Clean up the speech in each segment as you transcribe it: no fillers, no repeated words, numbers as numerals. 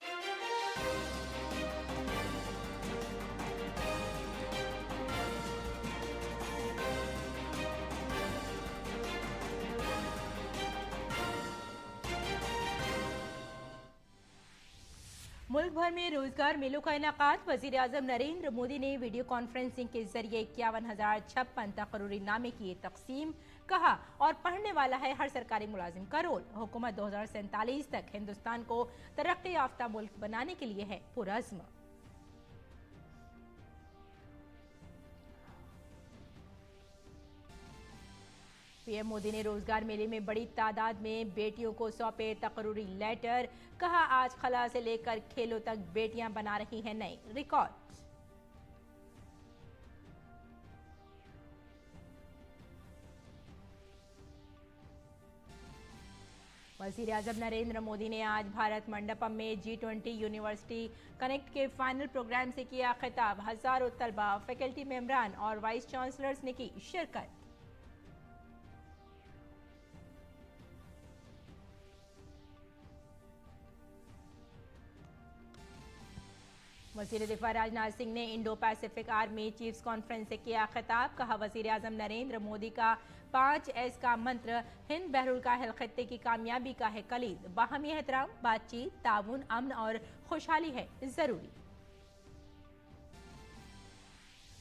मुल्क भर में रोजगार मेलों का इनेकाद। वजीर आजम नरेंद्र मोदी ने वीडियो कॉन्फ्रेंसिंग के जरिए 51,056 तकरूरी नामे किए तकसीम। कहा और पढ़ने वाला है हर सरकारी मुलाजिम का रोल। हुकूमत 2047 तक हिंदुस्तान को तरक्की याफ्ता मुल्क बनाने के लिए है पुरअज़्म। पीएम मोदी ने रोजगार मेले में बड़ी तादाद में बेटियों को सौंपे तकरूरी लेटर। कहा आज खला से लेकर खेलों तक बेटियां बना रही हैं नए रिकॉर्ड। वजीर आजम नरेंद्र मोदी ने आज भारत मंडपम में G20 यूनिवर्सिटी कनेक्ट के फाइनल प्रोग्राम से किया खिताब। हजारों तलबा, फैकल्टी मेंबरान और वाइस चांसलर्स ने की शिरकत। वजीर दिफा राजनाथ सिंह ने Indo Pacific army chiefs conference से किया खिताब। कहा वजीर आजम नरेंद्र मोदी का 5S का मंत्र हिंद बहरुल काहिल खित्ते की कामयाबी का है कलीद। बाहमी एहतराम, बातचीत, ताउन, अमन और खुशहाली है जरूरी।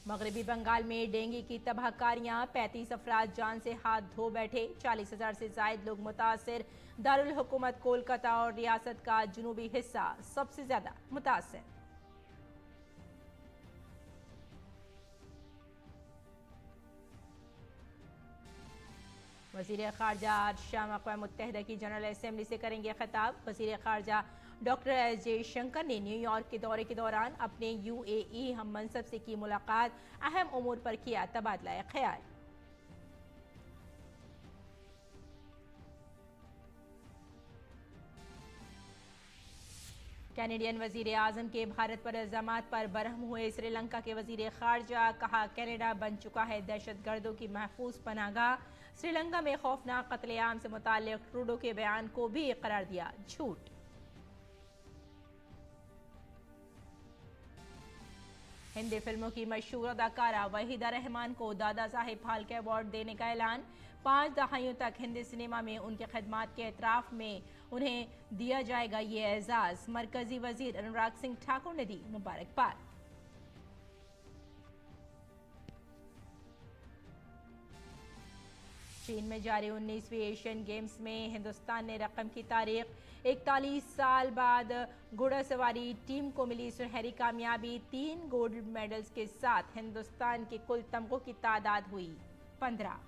मगरबी बंगाल में डेंगू की तबाहकारियां, 35 अफराद जान से हाथ धो बैठे। 40,000 से जायद लोग मुतासिर। दारुल हुकूमत कोलकाता और रियासत का जुनूबी हिस्सा सबसे ज्यादा मुतासिर। वजीर खारजा आज शाम अक़वाम मुत्तहिदा की जनरल असेंबली से करेंगे खिताब। वजीर खारजा डॉक्टर एस जयशंकर ने न्यूयॉर्क के दौरे के दौरान अपने UAE हम मनसब से की मुलाकात। अहम उमूर पर किया तबादला ख्याल। कैनेडियन वजीर आजम के भारत पर इल्जामात पर बरहम हुए श्रीलंका के वजीर खारजा। कहा कनाडा बन चुका है दहशतगर्दों की महफूज पनाहगाह। श्रीलंका में खौफनाक कत्लेआम से मुताल्लिक ट्रूडो के बयान को भी करार दिया झूठ। हिंदी फिल्मों की मशहूर अदाकारा वहीदा रहमान को दादा साहेब फाल्के अवार्ड देने का ऐलान। 5 दहाइयों तक हिंदी सिनेमा में उनके खिदमात के एतराफ में उन्हें दिया जाएगा ये एजाज। मरकजी वजीर अनुराग सिंह ठाकुर ने दी मुबारकबाद। चीन में जारी 19वीं एशियन गेम्स में हिंदुस्तान ने रकम की तारीख। 41 साल बाद घुड़सवारी टीम को मिली सुनहरी कामयाबी। 3 गोल्ड मेडल्स के साथ हिंदुस्तान के कुल तमगों की तादाद हुई 15।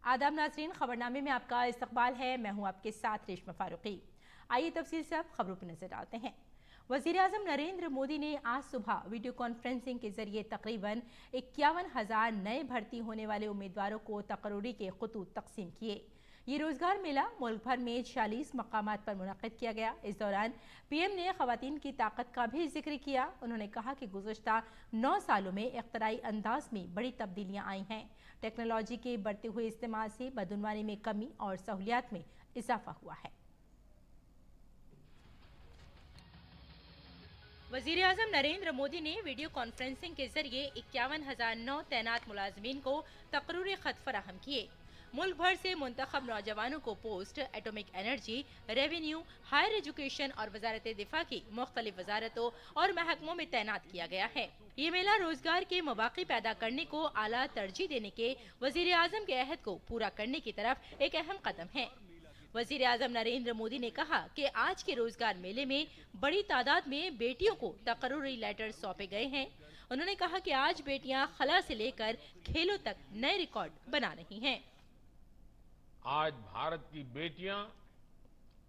आदाब नाज़रीन, खबरनामे में आपका इस्तकबाल है। मैं हूं आपके साथ रेशमा फारूकी। आइए तफसील से अब खबरों पर नजर डालते हैं। वजीर आजम नरेंद्र मोदी ने आज सुबह वीडियो कॉन्फ्रेंसिंग के जरिए तकरीबन 51,000 नए भर्ती होने वाले उम्मीदवारों को तकरूरी के खतूत तकसीम किए। ये रोजगार मेला मुल्क भर में 46 मकामात पर मुनक़िद किया गया। इस दौरान पीएम ने खवातीन की ताकत का भी जिक्र किया। उन्होंने कहा कि गुज़श्ता 9 सालों में इख्तराई अंदाज में बड़ी तब्दीलियां आई हैं। टेक्नोलॉजी के बढ़ते हुए इस्तेमाल से बदउनवानी में कमी और सहूलियात में इजाफा हुआ है। वजीर आजम नरेंद्र मोदी ने वीडियो कॉन्फ्रेंसिंग के जरिए 51,009 तैनात मुलाजमीन को तकरूरी खत फराहम किए। मुल्क भर से मुंतखब नौजवानों को post, atomic energy, revenue, higher education और वजारत दिफा की मुख्तलिफ वजारतों और महकमों में तैनात किया गया है। ये मेला रोजगार के मौके पैदा करने को आला तरजीह देने के वजीर आजम के अहद को पूरा करने की तरफ एक अहम कदम है। वजीर आजम नरेंद्र मोदी ने कहा कि आज के रोजगार मेले में बड़ी तादाद में बेटियों को तकरूरी लेटर सौंपे गए हैं। उन्होंने कहा कि आज बेटियां खला से लेकर खेलों तक नए रिकॉर्ड बना रही हैं। आज भारत की बेटियां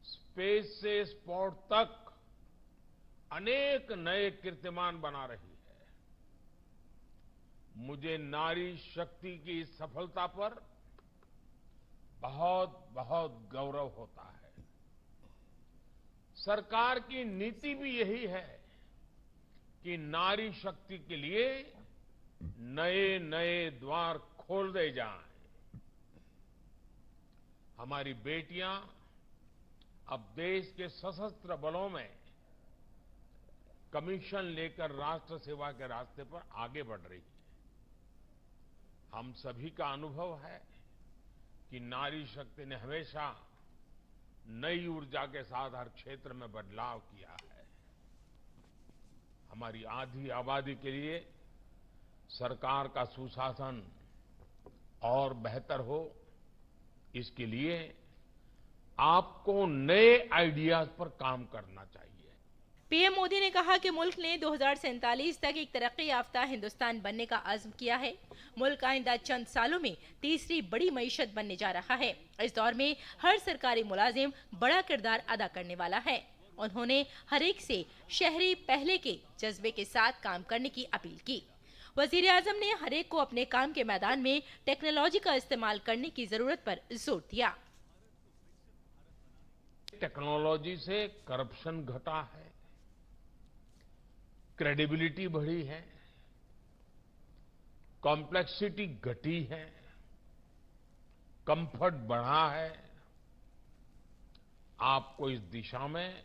स्पेस से स्पोर्ट तक अनेक नए कीर्तिमान बना रही है। मुझे नारी शक्ति की इस सफलता पर बहुत बहुत गौरव होता है। सरकार की नीति भी यही है कि नारी शक्ति के लिए नए नए द्वार खोल दे जाएं। हमारी बेटियां अब देश के सशस्त्र बलों में कमीशन लेकर राष्ट्र सेवा के रास्ते पर आगे बढ़ रही है। हम सभी का अनुभव है कि नारी शक्ति ने हमेशा नई ऊर्जा के साथ हर क्षेत्र में बदलाव किया है। हमारी आधी आबादी के लिए सरकार का सुशासन और बेहतर हो, इसके लिए आपको नए आइडियाज पर काम करना चाहिए। पीएम मोदी ने कहा कि मुल्क ने 2047 तक एक तरक्की याफ्ता हिंदुस्तान बनने का अज़्म किया है। मुल्क आइंदा चंद सालों में तीसरी बड़ी मईशत बनने जा रहा है। इस दौर में हर सरकारी मुलाजिम बड़ा किरदार अदा करने वाला है। उन्होंने हर एक से शहरी पहले के जज्बे के साथ काम करने की अपील की। वजीर आजम ने हर एक को अपने काम के मैदान में टेक्नोलॉजी का इस्तेमाल करने की जरूरत पर जोर दिया। टेक्नोलॉजी से करप्शन घटा है, क्रेडिबिलिटी बढ़ी है, कॉम्प्लेक्सिटी घटी है, कंफर्ट बढ़ा है। आपको इस दिशा में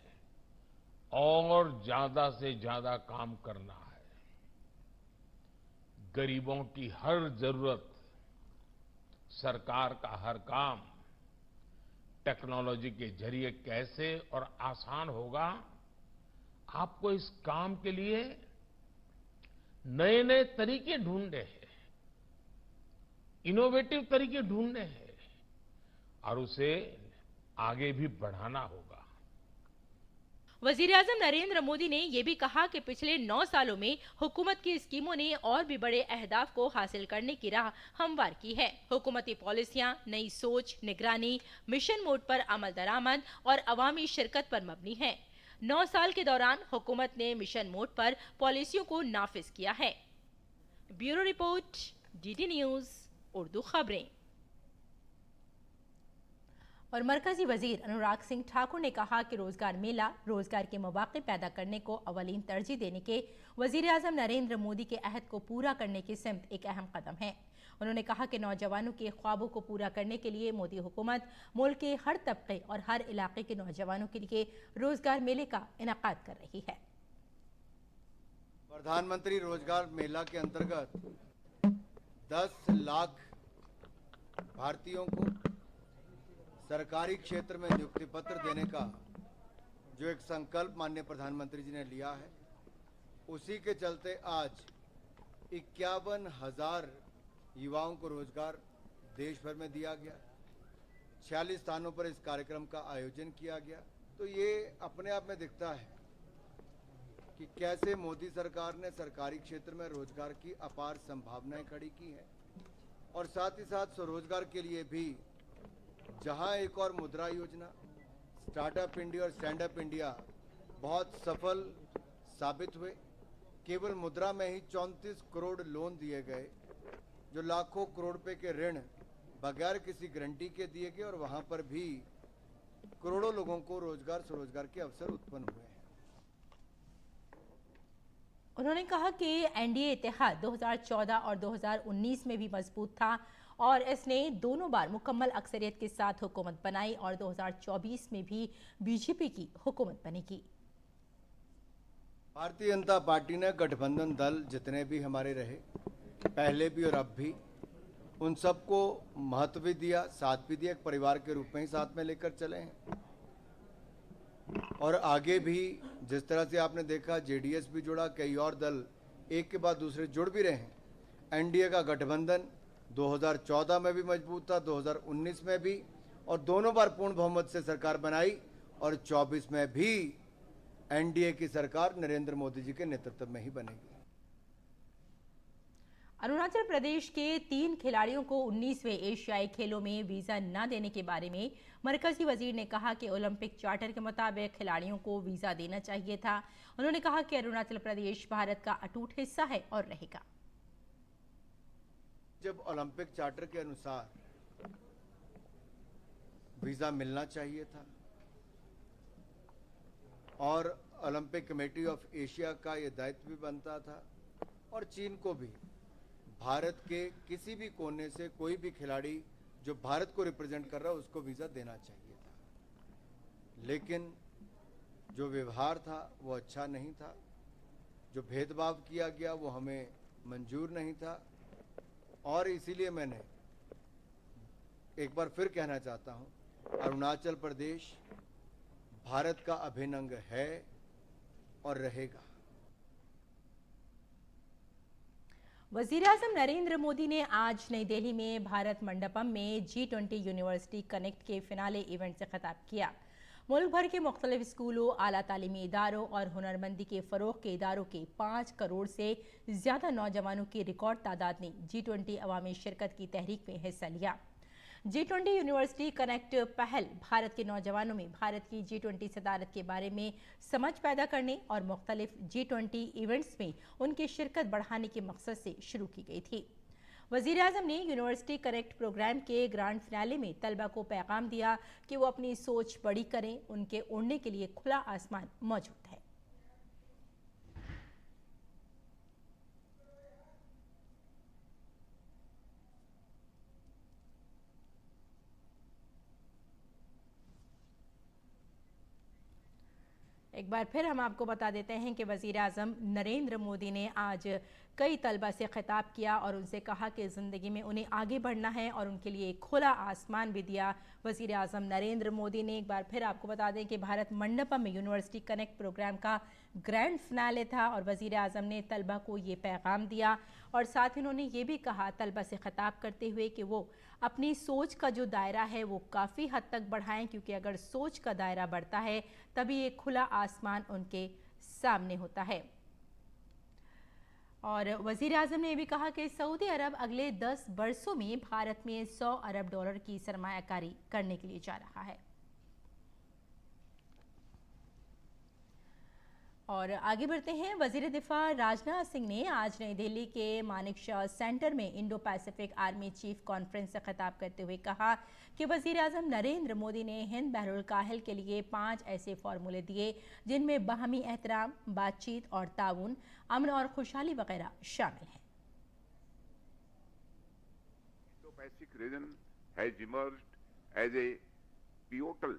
और ज्यादा से ज्यादा काम करना है। गरीबों की हर जरूरत, सरकार का हर काम टेक्नोलॉजी के जरिए कैसे और आसान होगा, आपको इस काम के लिए नए नए तरीके ढूंढने हैं, इनोवेटिव तरीके ढूंढने हैं और उसे आगे भी बढ़ाना होगा। वजीर आजम नरेंद्र मोदी ने यह भी कहा कि पिछले 9 सालों में हुकूमत की स्कीमों ने और भी बड़े अहदाफ को हासिल करने की राह हमवार की है। हुकूमती पॉलिसियां नई सोच, निगरानी, मिशन मोड पर अमल दरामद और अवामी शिरकत पर मबनी है। 9 साल के दौरान हुकूमत ने मिशन मोड पर पॉलिसियों को नाफिज किया है। Bureau report, DD news Urdu खबरें। और मरकजी वजीर अनुराग सिंह ठाकुर ने कहा कि रोजगार मेला रोजगार के मौके पैदा करने को अवलीन तरजीह देने के वजीर आजम नरेंद्र मोदी के अहद को पूरा करने की सिमत एक अहम कदम है। उन्होंने कहा कि नौजवानों के ख्वाबों को पूरा करने के लिए मोदी हुकूमत मुल्क के हर तबके और हर इलाके के नौजवानों के लिए रोजगार मेले का इनेकाद कर रही है। प्रधानमंत्री रोजगार मेला के अंतर्गत 10 लाख भारतीयों को सरकारी क्षेत्र में नियुक्ति पत्र देने का जो एक संकल्प माननीय प्रधानमंत्री जी ने लिया है, उसी के चलते आज 51,000 युवाओं को रोजगार देश भर में दिया गया। 46 स्थानों पर इस कार्यक्रम का आयोजन किया गया। तो ये अपने आप में दिखता है कि कैसे मोदी सरकार ने सरकारी क्षेत्र में रोजगार की अपार संभावनाएं खड़ी की हैं और साथ ही साथ स्वरोजगार के लिए भी जहां एक और मुद्रा योजना, स्टार्टअप इंडिया और स्टैंड अप इंडिया बहुत सफल साबित हुए। केवल मुद्रा में ही 34 करोड़ लोन दिए गए, जो लाखों करोड़ रुपए के ऋण बगैर किसी गारंटी के दिए गए और वहां पर भी करोड़ों लोगों को रोजगार स्वरोजगार के अवसर उत्पन्न हुए हैं। उन्होंने कहा कि एनडीए इत्तेहाद 2014 और 2019 में भी मजबूत था और इसने दोनों बार मुकम्मल अक्सरियत के साथ हुकूमत बनाई और 2024 में भी बीजेपी की हुकूमत बनेगी। भारतीय जनता पार्टी ने गठबंधन दल जितने भी हमारे रहे, पहले भी और अब भी, उन सबको महत्व भी दिया, साथ भी दिया, एक परिवार के रूप में ही साथ में लेकर चले हैं। और आगे भी जिस तरह से आपने देखा जेडीएस भी जुड़ा, कई और दल एक के बाद दूसरे जुड़ भी रहे हैं। एनडीए का गठबंधन 2014 में भी मजबूत था, 2019 में भी, और दोनों बार पूर्ण बहुमत से सरकार बनाई और 24 में भी एनडीए की सरकार नरेंद्र मोदी जी के नेतृत्व में ही बनेगी। अरुणाचल प्रदेश के 3 खिलाड़ियों को 19वें एशियाई खेलों में वीजा न देने के बारे में मरकजी वजीर ने कहा कि ओलंपिक चार्टर के मुताबिक खिलाड़ियों को वीजा देना चाहिए था। उन्होंने कहा कि अरुणाचल प्रदेश भारत का अटूट हिस्सा है और रहेगा। जब ओलंपिक चार्टर के अनुसार वीजा मिलना चाहिए था और ओलंपिक कमेटी ऑफ एशिया का यह दायित्व भी बनता था और चीन को भी भारत के किसी भी कोने से कोई भी खिलाड़ी जो भारत को रिप्रेजेंट कर रहा है उसको वीज़ा देना चाहिए था, लेकिन जो व्यवहार था वो अच्छा नहीं था, जो भेदभाव किया गया वो हमें मंजूर नहीं था। और इसीलिए मैंने एक बार फिर कहना चाहता हूं, अरुणाचल प्रदेश भारत का अभिन्न अंग है और रहेगा। वज़ीर-ए-आज़म नरेंद्र मोदी ने आज नई दिल्ली में भारत मंडपम में G20 यूनिवर्सिटी कनेक्ट के फिनाले इवेंट से खिताब किया। मुल्क भर के मुख्तलिफ स्कूलों, आला तालीमी इदारों और हुनरमंदी के फ़रोग़ के इदारों के 5 करोड़ से ज़्यादा नौजवानों की रिकॉर्ड तादाद ने G20 अवामी शिरकत की तहरीक में हिस्सा लिया। G20 यूनिवर्सिटी कनेक्ट पहल भारत के नौजवानों में भारत की G20 सदारत के बारे में समझ पैदा करने और मुख्तलिफ G20 इवेंट्स में उनकी शिरकत बढ़ाने के मकसद से शुरू की गई थी। वज़ीर-ए-आज़म ने यूनिवर्सिटी कनेक्ट प्रोग्राम के ग्रांड फिनाले में तलबा को पैगाम दिया कि वो अपनी सोच बड़ी करें, उनके उड़ने के लिए खुला आसमान मौजूद है। एक बार फिर हम आपको बता देते हैं कि वज़ीर-ए-आज़म नरेंद्र मोदी ने आज कई तलबा से खिताब किया और उनसे कहा कि ज़िंदगी में उन्हें आगे बढ़ना है और उनके लिए एक खुला आसमान भी दिया। वज़ीर-ए-आज़म नरेंद्र मोदी ने एक बार फिर आपको बता दें कि भारत मंडपम में यूनिवर्सिटी कनेक्ट प्रोग्राम का ग्रैंड फिनाले था और वज़ीर-ए-आज़म ने तलबा को ये पैगाम दिया और साथ ही उन्होंने ये भी कहा तलबा से खिताब करते हुए कि वो अपनी सोच का जो दायरा है वो काफ़ी हद तक बढ़ाएं, क्योंकि अगर सोच का दायरा बढ़ता है तभी एक खुला आसमान उनके सामने होता है। और वज़ीर-ए-आज़म ने भी कहा कि सऊदी अरब अगले 10 बरसों में भारत में $100 अरब की सरमायाकारी करने के लिए जा रहा है। और आगे बढ़ते हैं। वज़ीर दिफा राजनाथ सिंह ने आज नई दिल्ली के मानेकशॉ सेंटर में Indo Pacific army chief conference से खिताब करते हुए कहा कि वज़ीर-ए-आज़म नरेंद्र मोदी ने हिंद बहरुल काहिल के लिए 5 ऐसे फार्मूले दिए जिनमें बाहमी एहतराम, बातचीत और ताउन, अमन और खुशहाली वगैरह शामिल हैं। Indo-Pacific region has emerged as a pivotal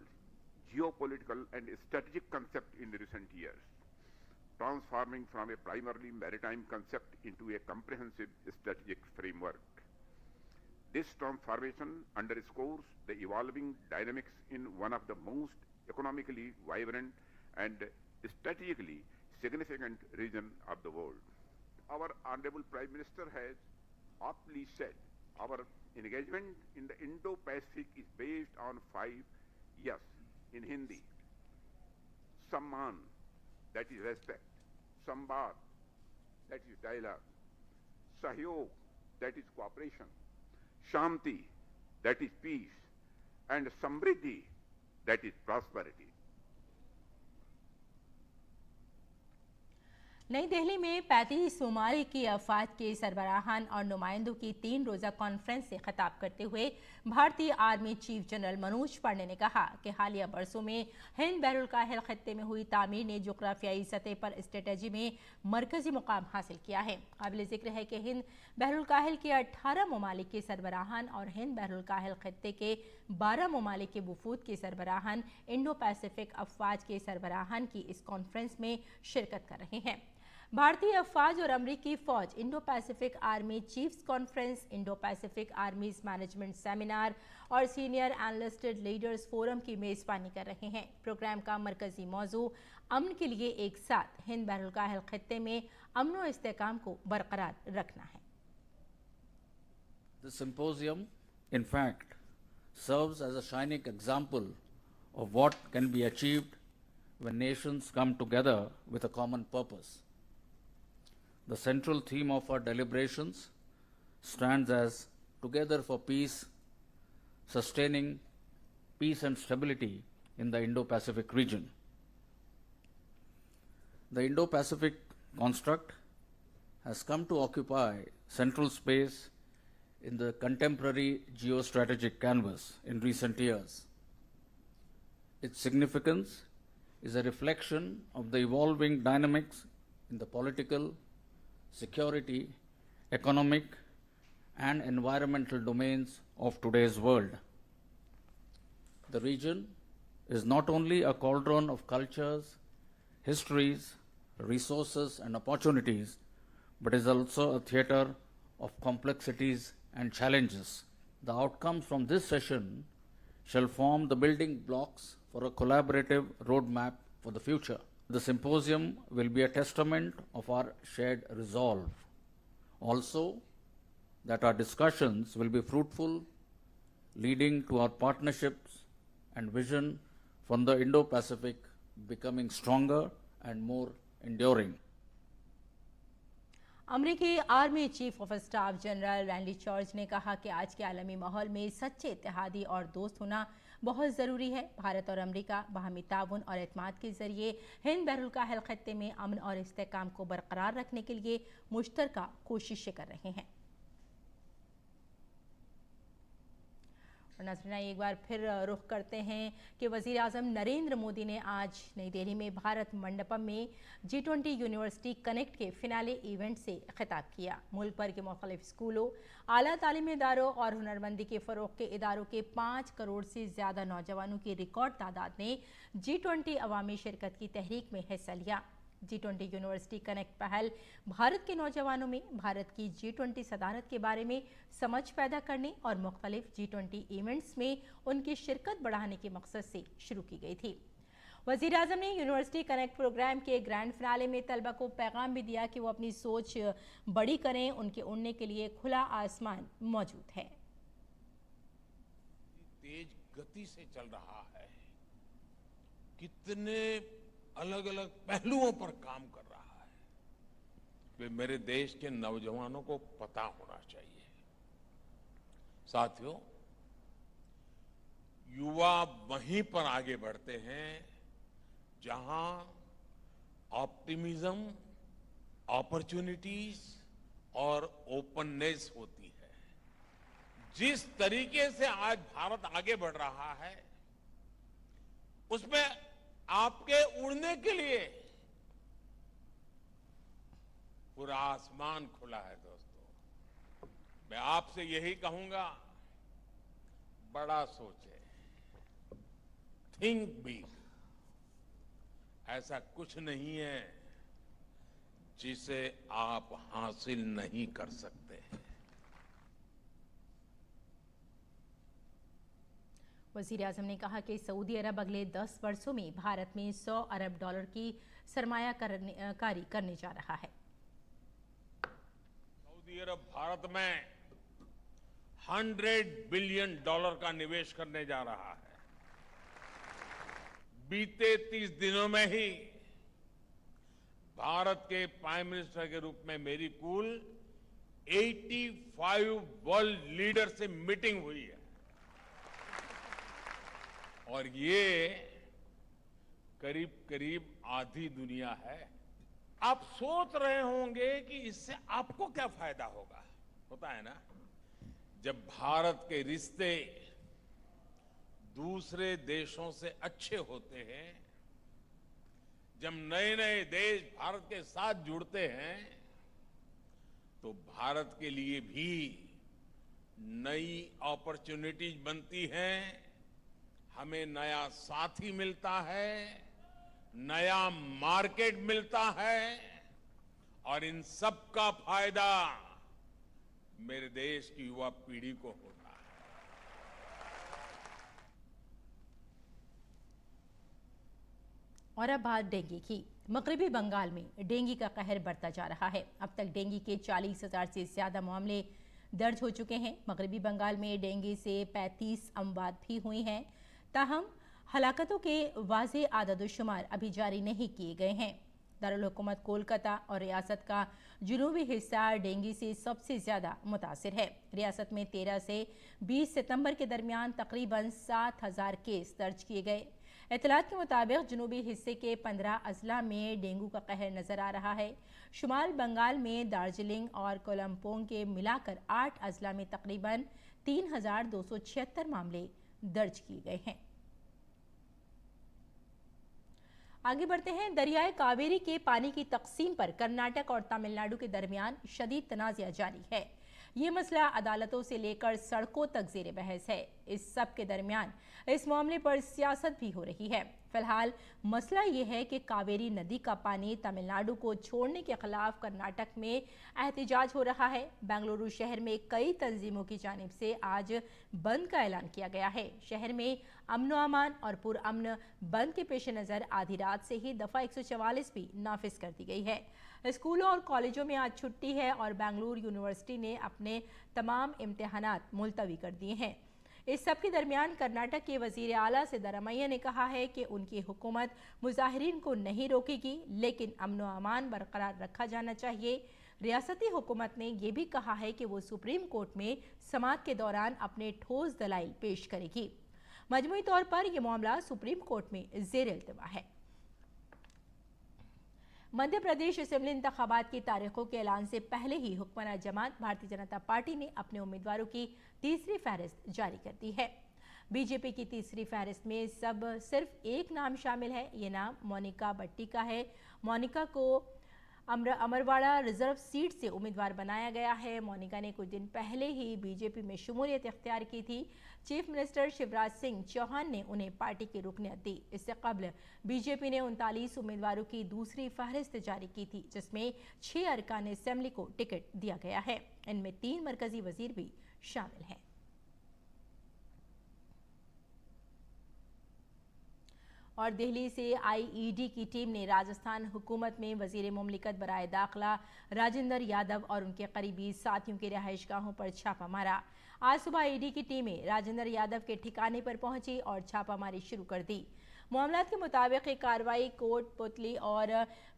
geopolitical and strategic concept in recent years, transforming from a primarily maritime concept into a comprehensive strategic framework. This transformation underscores the evolving dynamics in one of the most economically vibrant and strategically significant region of the world. Our Honorable Prime Minister has aptly said, our engagement in the Indo-Pacific is based on 5 yes in Hindi. Samman, that is respect. Samvad, that is dialogue. Sahyog, that is cooperation. Shanti, that is peace. And Samriddhi, that is prosperity. नई दिल्ली में 35 ममालिकी अफवाज के सरबराहान और नुमाइंदों की 3 रोज़ा conference से खिताब करते हुए भारतीय army chief general Manoj Pande ने कहा कि हालिया बरसों में हिंद बहरुल काहिल खत्ते में हुई तामीर ने जोग्राफियाई सतह पर स्ट्रेटजी में मरकजी मुकाम हासिल किया है। काबिल जिक्र है कि हिंद बहरुल काहिल के 18 ममालिक के सरबराहान और हिंद बहरुल काहिल खत्ते के 12 ममालिक के वफूद के सरबराहान इंडो पैसिफिक अफवाज के सरबराहान की इस कॉन्फ्रेंस में शिरकत कर रहे हैं। भारतीय अफवाज और अमरीकी फौज Indo Pacific army chiefs conference, Indo Pacific आर्मीज management seminar और सीनियर एनलिस्टेड लीडर्स फोरम की मेज़बानी कर रहे हैं। प्रोग्राम का मरकजी मौजू अमन के लिए एक साथ हिंद बहरुल काहिल खत्ते में अमन और इस्तेहकाम को बरकरार रखना है। The symposium, in fact, serves as a shining example of what can be achieved when nations come together with a common purpose. The central theme of our deliberations stands as Together for Peace, Sustaining Peace and Stability in the Indo-Pacific region. The Indo-Pacific construct has come to occupy central space in the contemporary geostrategic canvas in recent years. Its significance is a reflection of the evolving dynamics in the political, security, economic, and environmental domains of today's world. The region is not only a cauldron of cultures, histories, resources, and opportunities, but is also a theater of complexities and challenges. The outcomes from this session shall form the building blocks for a collaborative roadmap for the future. The symposium will be a testament of our shared resolve. Also, that our discussions will be fruitful, leading to our partnerships and vision from the Indo-Pacific becoming stronger and more enduring. अमेरिकी army chief of staff general Randy George ने कहा कि आज के आलमी माहौल में सच्चे इत्तेहादी और दोस्त होना बहुत ज़रूरी है। भारत और अमेरिका बाहमी ताउन और एतमाद के जरिए हिंद बहरुल खत्ते में अमन और इस्तेहकाम को बरकरार रखने के लिए मुश्तरका कोशिशें कर रहे हैं। और नाज़रीन, एक बार फिर रुख करते हैं कि वज़ीर आज़म नरेंद्र मोदी ने आज नई दिल्ली में भारत मंडपम में G20 यूनिवर्सिटी कनेक्ट के फिनाले इवेंट से खिताब किया। मुल्क भर के मुख्तलिफ स्कूलों, आला तालीमी इदारों और हुनरमंदी के फ़रोग़ के इदारों के 5 करोड़ से ज़्यादा नौजवानों की रिकॉर्ड तादाद ने G20 अवामी शिरकत की तहरीक में हिस्सा लिया। G20 यूनिवर्सिटी कनेक्ट पहल भारत के नौजवानों में भारत की G20 सदारत के बारे में समझ पैदा करने और मुख्तलिफ G20 इवेंट्स में उनकी शिरकत बढ़ाने के मकसद से शुरू की गई थी। वज़ीर आज़म ने यूनिवर्सिटी कनेक्ट प्रोग्राम के ग्रैंड फिनाले में तलबा को पैगाम भी दिया कि वो अपनी सोच बड़ी करें, उनके उड़ने के लिए खुला आसमान मौजूद है। तेज गति से चल रहा है, कितने अलग अलग पहलुओं पर काम कर रहा है, वे मेरे देश के नौजवानों को पता होना चाहिए। साथियों, युवा वहीं पर आगे बढ़ते हैं जहां ऑप्टिमिज्म, अपॉर्चुनिटीज और ओपननेस होती है। जिस तरीके से आज भारत आगे बढ़ रहा है, उसमें आपके उड़ने के लिए पूरा आसमान खुला है। दोस्तों, मैं आपसे यही कहूंगा, बड़ा सोचे, थिंक बिग। ऐसा कुछ नहीं है जिसे आप हासिल नहीं कर सकते हैं। वज़ीर आज़म ने कहा कि सऊदी अरब अगले 10 वर्षों में भारत में $100 अरब की सरमायाकारी करने जा रहा है। सऊदी अरब भारत में $100 बिलियन का निवेश करने जा रहा है। बीते 30 दिनों में ही भारत के प्राइम मिनिस्टर के रूप में मेरी कुल 85 वर्ल्ड लीडर से मीटिंग हुई है। और ये करीब करीब आधी दुनिया है। आप सोच रहे होंगे कि इससे आपको क्या फायदा होगा। होता है ना, जब भारत के रिश्ते दूसरे देशों से अच्छे होते हैं, जब नए नए देश भारत के साथ जुड़ते हैं, तो भारत के लिए भी नई अपॉर्चुनिटीज बनती हैं। हमें नया साथी मिलता है, नया मार्केट मिलता है, और इन सब का फायदा मेरे देश की युवा पीढ़ी को होता है। और अब बात डेंगू की। मगरबी बंगाल में डेंगू का कहर बढ़ता जा रहा है। अब तक डेंगू के 40,000 से ज्यादा मामले दर्ज हो चुके हैं। मगरबी बंगाल में डेंगू से 35 अमवात भी हुई हैं। ताहम हलाकतों के वाज़े आदद-ओ-शुमार अभी जारी नहीं किए गए हैं। दारुल हुकूमत कोलकाता और रियासत का जुनूबी हिस्सा डेंगू से सबसे ज़्यादा मुतासिर है। रियासत में 13 से 20 सितंबर के दरमियान तकरीबन 7,000 केस दर्ज किए गए। इत्तलात के मुताबिक जुनूबी हिस्से के 15 अजला में डेंगू का कहर नजर आ रहा है। शुमाल बंगाल में दार्जिलिंग और कोलम्पोंग के मिलाकर 8 अजला में तकरीबन 3,276 मामले दर्ज किए गए हैं। आगे बढ़ते हैं। दरियाए कावेरी के पानी की तकसीम पर कर्नाटक और तमिलनाडु के दरमियान शदीद तनाज़ा जारी है। ये मसला अदालतों से लेकर सड़कों तक ज़ेरे बहस है। इस सब के दरमियान इस मामले पर सियासत भी हो रही है। फिलहाल मसला ये है कि कावेरी नदी का पानी तमिलनाडु को छोड़ने के खिलाफ कर्नाटक में एहतजाज हो रहा है। बेंगलुरु शहर में कई तंजीमों की जानिब से आज बंद का ऐलान किया गया है। शहर में अमन अमान और पुरअमन बंद के पेश नज़र आधी रात से ही दफ़ा 144 भी नाफिज कर दी गई है। स्कूलों और कॉलेजों में आज छुट्टी है और बेंगलुरु यूनिवर्सिटी ने अपने तमाम इम्तिहानात मुलतवी कर दिए हैं। इस सब के दरमियान कर्नाटक के वजीर आला सिद्धारमैया ने कहा है कि उनकी हुकूमत मुजाहिरीन को नहीं रोकेगी, लेकिन अमन व अमान बरकरार रखा जाना चाहिए। रियासती हुकूमत ने यह भी कहा है कि वो सुप्रीम कोर्ट में समाअत के दौरान अपने ठोस दलाइल पेश करेगी। मजमूई तौर पर यह मामला सुप्रीम कोर्ट में ज़ेर इल्तिवा है। मध्य प्रदेश असेंबली इंतखाबात की तारीखों के ऐलान से पहले ही हुक्मरान जमात भारतीय जनता पार्टी ने अपने उम्मीदवारों की तीसरी फहरिस्त जारी कर दी है। बीजेपी की तीसरी फहरिस्त में सिर्फ एक नाम शामिल है। ये नाम मोनिका बट्टी का है। मोनिका को अमरवाड़ा रिजर्व सीट से उम्मीदवार बनाया गया है। मोनिका ने कुछ दिन पहले ही बीजेपी में शमूलियत इख्तियार की थी। चीफ मिनिस्टर शिवराज सिंह चौहान ने उन्हें पार्टी की रुकनियत दी। इससे कबल बीजेपी ने 39 उम्मीदवारों की दूसरी फहरिस्त जारी की थी, जिसमें 6 अरकान असेंबली को टिकट दिया गया है। इनमें 3 मरकजी वजीर भी शामिल हैं। और दिल्ली से आईईडी की टीम ने राजस्थान हुकूमत में वजीर मुमलिकत बराए दाखिला राजेंद्र यादव और उनके करीबी साथियों की रिहाइशगाहों पर छापा मारा। आज सुबह ईडी की टीमें राजेंद्र यादव के ठिकाने पर पहुंची और छापामारी शुरू कर दी। मामलात के मुताबिक ये कार्रवाई कोटपुतली और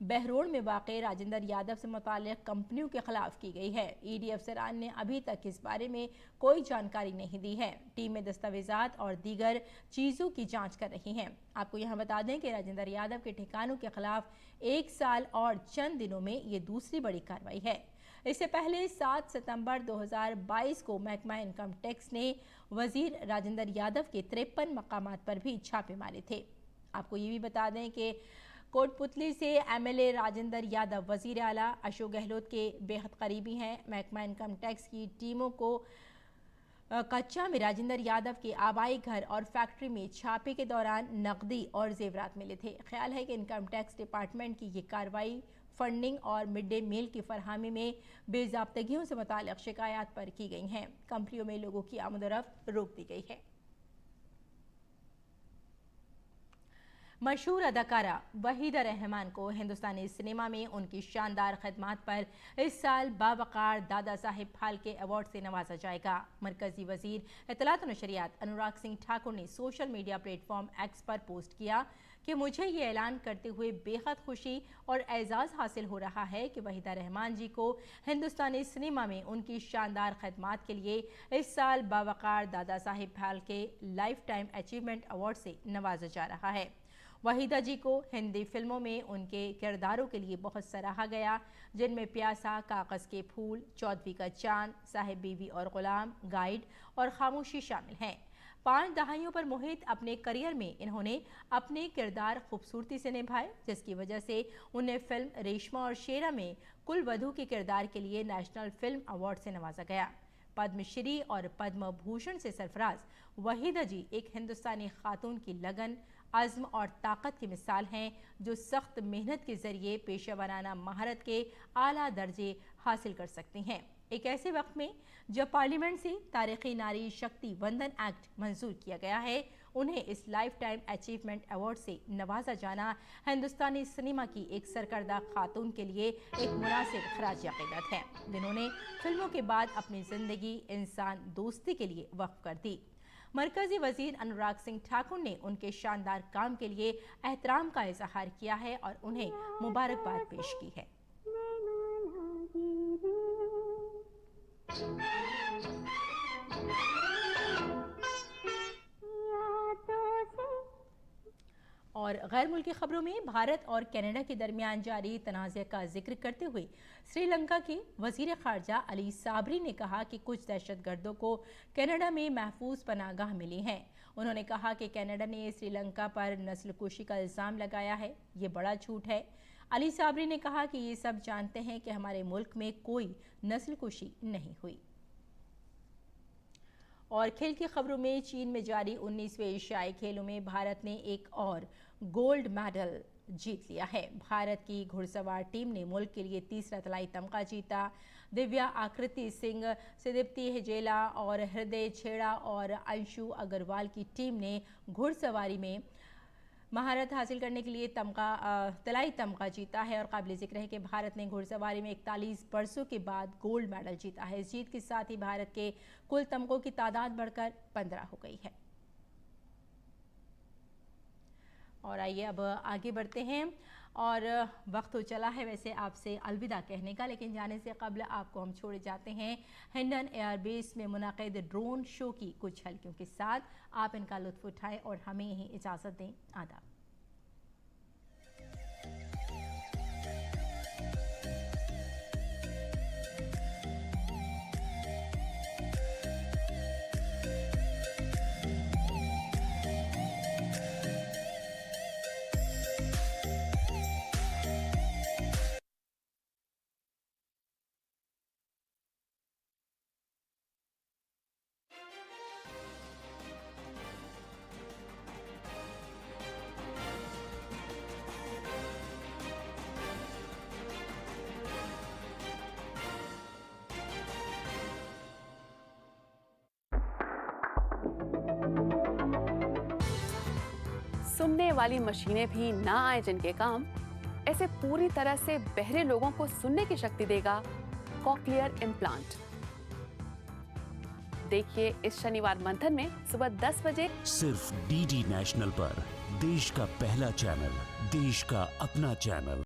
बहरोड में वाक़ राजेंद्र यादव से मुताल्लिक़ कंपनियों के खिलाफ की गई है। ईडी अफसरान ने अभी तक इस बारे में कोई जानकारी नहीं दी है। टीम में दस्तावेजात और दीगर चीज़ों की जांच कर रही हैं। आपको यहाँ बता दें कि राजेंद्र यादव के ठिकानों के खिलाफ 1 साल और चंद दिनों में ये दूसरी बड़ी कार्रवाई है। इससे पहले 7 सितंबर 2022 को महकमा इनकम टैक्स ने वजीर राजेंद्र यादव के 53 मकामात पर भी छापे मारे थे। आपको ये भी बता दें कि कोटपुतली से एमएलए राजेंद्र यादव वजीर आला अशोक गहलोत के बेहद करीबी हैं। महकमा इनकम टैक्स की टीमों को कच्चा में राजेंद्र यादव के आबाई घर और फैक्ट्री में छापे के दौरान नकदी और जेवरात मिले थे। ख्याल है कि इनकम टैक्स डिपार्टमेंट की ये कार्रवाई फंडिंग और मिड डे मील की फरहमी में बेजाब्तगियों से मुताल्लिक़ शिकायत पर की गई हैं। कंपनियों में लोगों की आमदोरफ्त रोक दी गई है। मशहूर अदाकारा वहीदा रहमान को हिंदुस्तानी सिनेमा में उनकी शानदार खिदमात पर इस साल बावकार दादा साहिब फाल्के अवार्ड से नवाजा जाएगा। मरकजी वजीर इत्तलात और नशरियात अनुराग सिंह ठाकुर ने सोशल मीडिया प्लेटफॉर्म एक्स पर पोस्ट किया कि मुझे ये ऐलान करते हुए बेहद खुशी और एजाज़ हासिल हो रहा है कि वहीदा रहमान जी को हिंदुस्तानी सिनेमा में उनकी शानदार खिदमात के लिए इस साल बावकार दादा Sahib Phalke life time achievement award से नवाजा जा रहा है। वहीदा जी को हिंदी फिल्मों में उनके किरदारों के लिए बहुत सराहा गया, जिनमें प्यासा, कागज़ के फूल, चौधरी का चांद, साहिब बीवी और गुलाम, गाइड और खामोशी शामिल हैं। 5 दहाइयों पर मुहित अपने करियर में इन्होंने अपने किरदार खूबसूरती से निभाए, जिसकी वजह से उन्हें फिल्म रेशमा और शेरा में कुलवधू के किरदार के लिए नेशनल फिल्म अवार्ड से नवाजा गया। पद्मश्री और पद्म भूषण से सरफराज वहीदा जी एक हिंदुस्तानी खातून की लगन, अज़्म और ताकत की मिसाल हैं, जो सख्त मेहनत के जरिए पेशा वराना महारत के आला दर्जे हासिल कर सकती हैं। एक ऐसे वक्त में जब पार्लियामेंट से तारीखी नारी शक्ति वंदन एक्ट मंजूर किया गया है, उन्हें इस लाइफ टाइम अचीवमेंट अवार्ड से नवाजा जाना हिंदुस्तानी सिनेमा की एक सरकर्दा खातून के लिए एक मुनासिब खराज अक़ीदत है, जिन्होंने फिल्मों के बाद अपनी ज़िंदगी इंसान दोस्ती के लिए वक्फ कर दी। मरकजी वजीर अनुराग सिंह ठाकुर ने उनके शानदार काम के लिए एहतराम का इजहार किया है और उन्हें मुबारकबाद पेश की है। और गैर मुल्की खबरों में भारत और कनाडा के दरमियान जारी तनाज़े का जिक्र करते हुए श्रीलंका के वज़ीर ख़ारजा अली साबरी ने कहा कि कुछ दहशतगर्दों को कनाडा में महफूज पनागाह मिली हैं। उन्होंने कहा कि कनाडा ने श्रीलंका पर नस्लकुशी का इल्ज़ाम लगाया है, ये बड़ा झूठ है। अली साबरी ने कहा कि ये सब जानते हैं कि हमारे मुल्क में कोई नस्लकुशी नहीं हुई। और खेल की खबरों में चीन में जारी 19वें एशियाई खेलों में भारत ने एक और गोल्ड मेडल जीत लिया है। भारत की घुड़सवार टीम ने मुल्क के लिए तीसरा तलाई तमगा जीता। दिव्या आकृति सिंह, सिदीप्ती हजेला और हृदय छेड़ा और अंशु अग्रवाल की टीम ने घुड़सवारी में महारत हासिल करने के लिए तलाई तमगा जीता है। और काबिल जिक्र है कि भारत ने घुड़सवारी में 41 बरसों के बाद गोल्ड मेडल जीता है। इस जीत के साथ ही भारत के कुल तमगों की तादाद बढ़कर 15 हो गई है। और आइए अब आगे बढ़ते हैं और वक्त तो चला है वैसे आपसे अलविदा कहने का, लेकिन जाने से कबल आपको हम छोड़े जाते हैं हिंडन एयरबेस में मुनाकिद ड्रोन शो की कुछ झलकियों के साथ। आप इनका लुत्फ उठाएं और हमें यही इजाज़त दें। आदाब। सुनने वाली मशीनें भी ना आए जिनके काम, ऐसे पूरी तरह से बहरे लोगों को सुनने की शक्ति देगा कॉक्लियर इम्प्लांट। देखिए इस शनिवार मंथन में सुबह 10 बजे सिर्फ डीडी नेशनल पर, देश का पहला चैनल, देश का अपना चैनल।